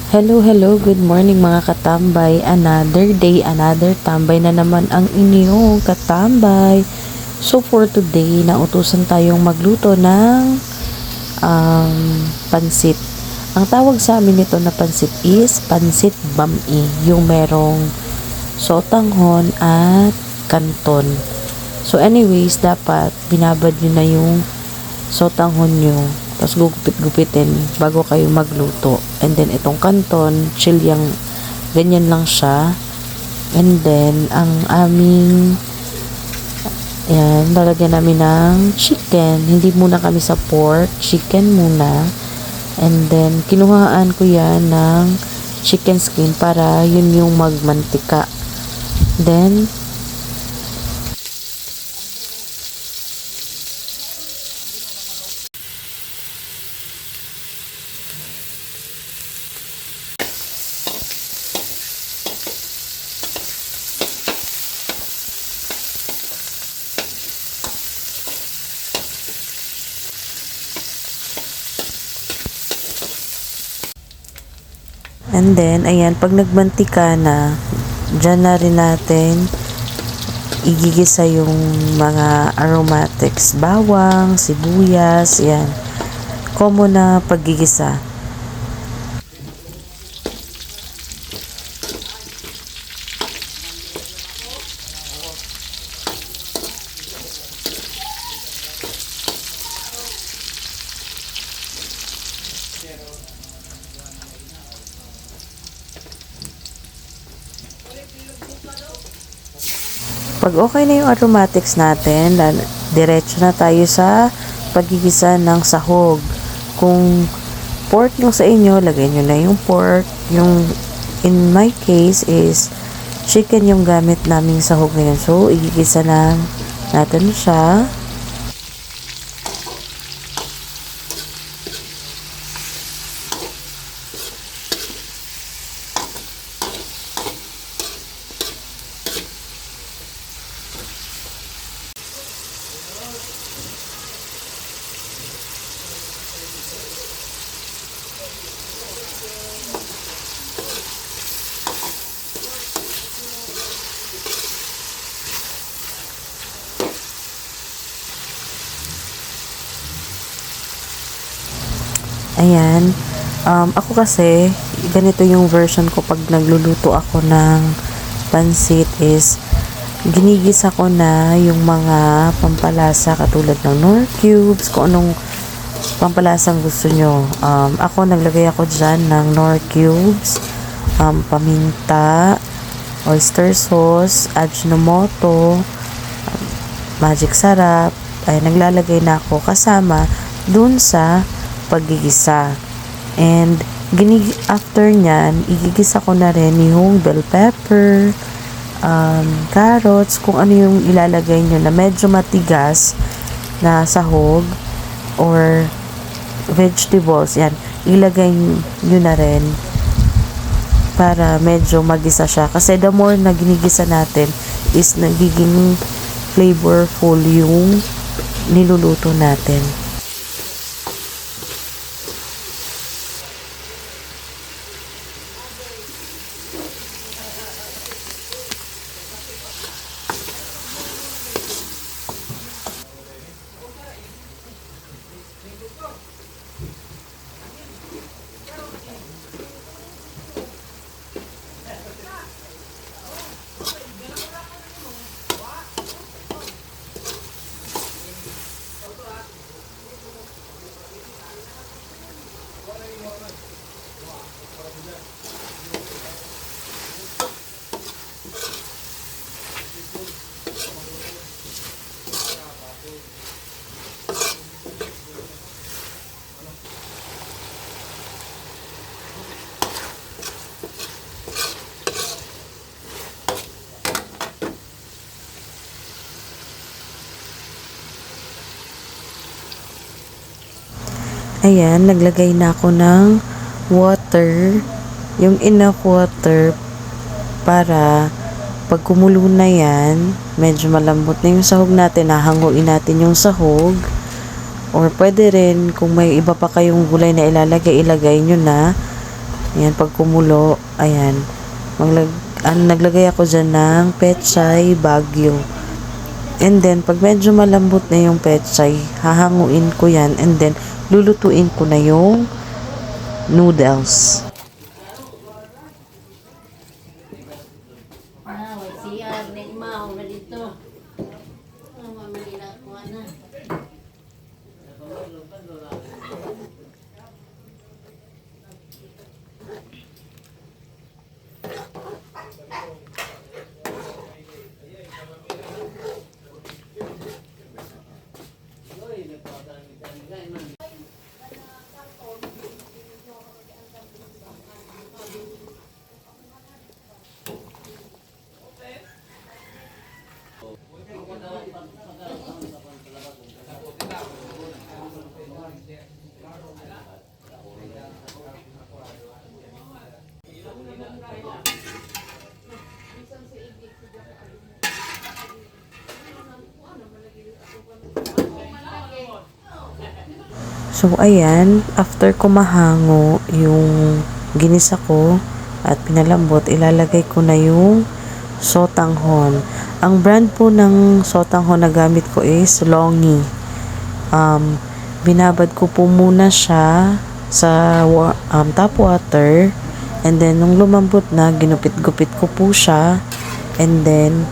Hello, hello, good morning mga katambay. Another day, another tambay na naman ang inyong katambay. So for today, nautusan tayong magluto ng pansit. Ang tawag sa amin nito na pansit is pansit bami, yung merong sotanghon at kanton. So anyways, dapat binabad nyo na yung sotanghon nyo. Tapos gugupit-gupitin bago kayo magluto. And then itong kanton, chill yung ganyan lang siya. And then ang aming lalagyan namin ng chicken. Hindi muna kami sa pork, chicken muna. And then kinuhaan ko yan ng chicken skin para yun yung magmantika. Then ayan, pag nagmantika na, dyan na rin natin igigisa yung mga aromatics, bawang, sibuyas, yan. Common na paggigisa. Pag okay na yung aromatics natin, diretso na tayo sa paggigisa ng sahog. Kung pork yung sa inyo, lagay nyo na yung pork. Yung in my case is chicken yung gamit naming sahog ngayon. So, igigisa na natin siya. Ayan. Ako kasi, ganito yung version ko pag nagluluto ako ng pansit is ginigisa ko na yung mga pampalasa katulad ng Knorr cubes, kung anong pampalasang gusto nyo. Ako, naglagay ako dyan ng Knorr cubes, paminta, oyster sauce, Ajinomoto, magic sarap. Ay, naglalagay na ako kasama dun sa paggigisa. And after nyan, igigisa ko na rin yung bell pepper, carrots, kung ano yung ilalagay nyo na medyo matigas na sahog or vegetables. Yan, ilagay nyo na rin para medyo magisa siya. Kasi the more na ginigisa natin is nagiging flavorful yung niluluto natin. Ayan, naglagay na ako ng water, yung enough water para pag kumulo na yan, medyo malambot na yung sahog natin, hahanguin natin yung sahog. Or pwede rin, kung may iba pa kayong gulay na ilalagay, ilagay nyo na. Ayan, pag kumulo, ayan, naglagay ako dyan ng pechay bagyo. And then, pag medyo malambot na yung pechay, hahanguin ko yan and then, lulutuin ko na yung noodles. CR na imaw na dito. Mamalila ko na. So, ayan, after ko mahango yung ginisa ko at pinalambot, ilalagay ko na yung sotanghon. Ang brand po ng sotanghon na gamit ko is Longi. Binabad ko po muna siya sa tap water, and then nung lumambot na, ginupit-gupit ko po siya, and then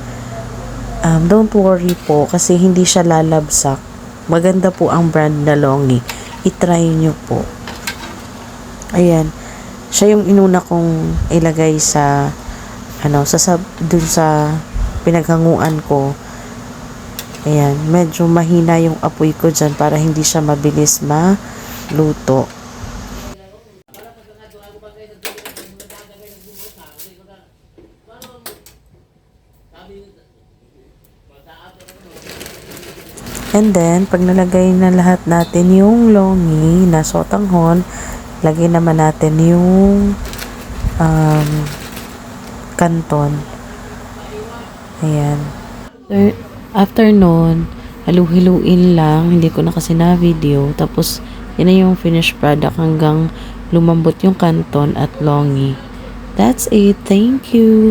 don't worry po kasi hindi siya lalabsak. Maganda po ang brand na Longi. I-try nyo po. Ayan. Siya yung inuna kong ilagay sa dun sa pinaghanguan ko. Ayan. Medyo mahina yung apoy ko dyan para hindi siya mabilis maluto. And then, pag nalagay na lahat natin yung longi na sotanghon, lagay naman natin yung kanton. Ayan. After nun, halu-hiluin lang. Hindi ko na kasi na-video. Tapos, yun na yung finished product hanggang lumambot yung kanton at longi. That's it. Thank you.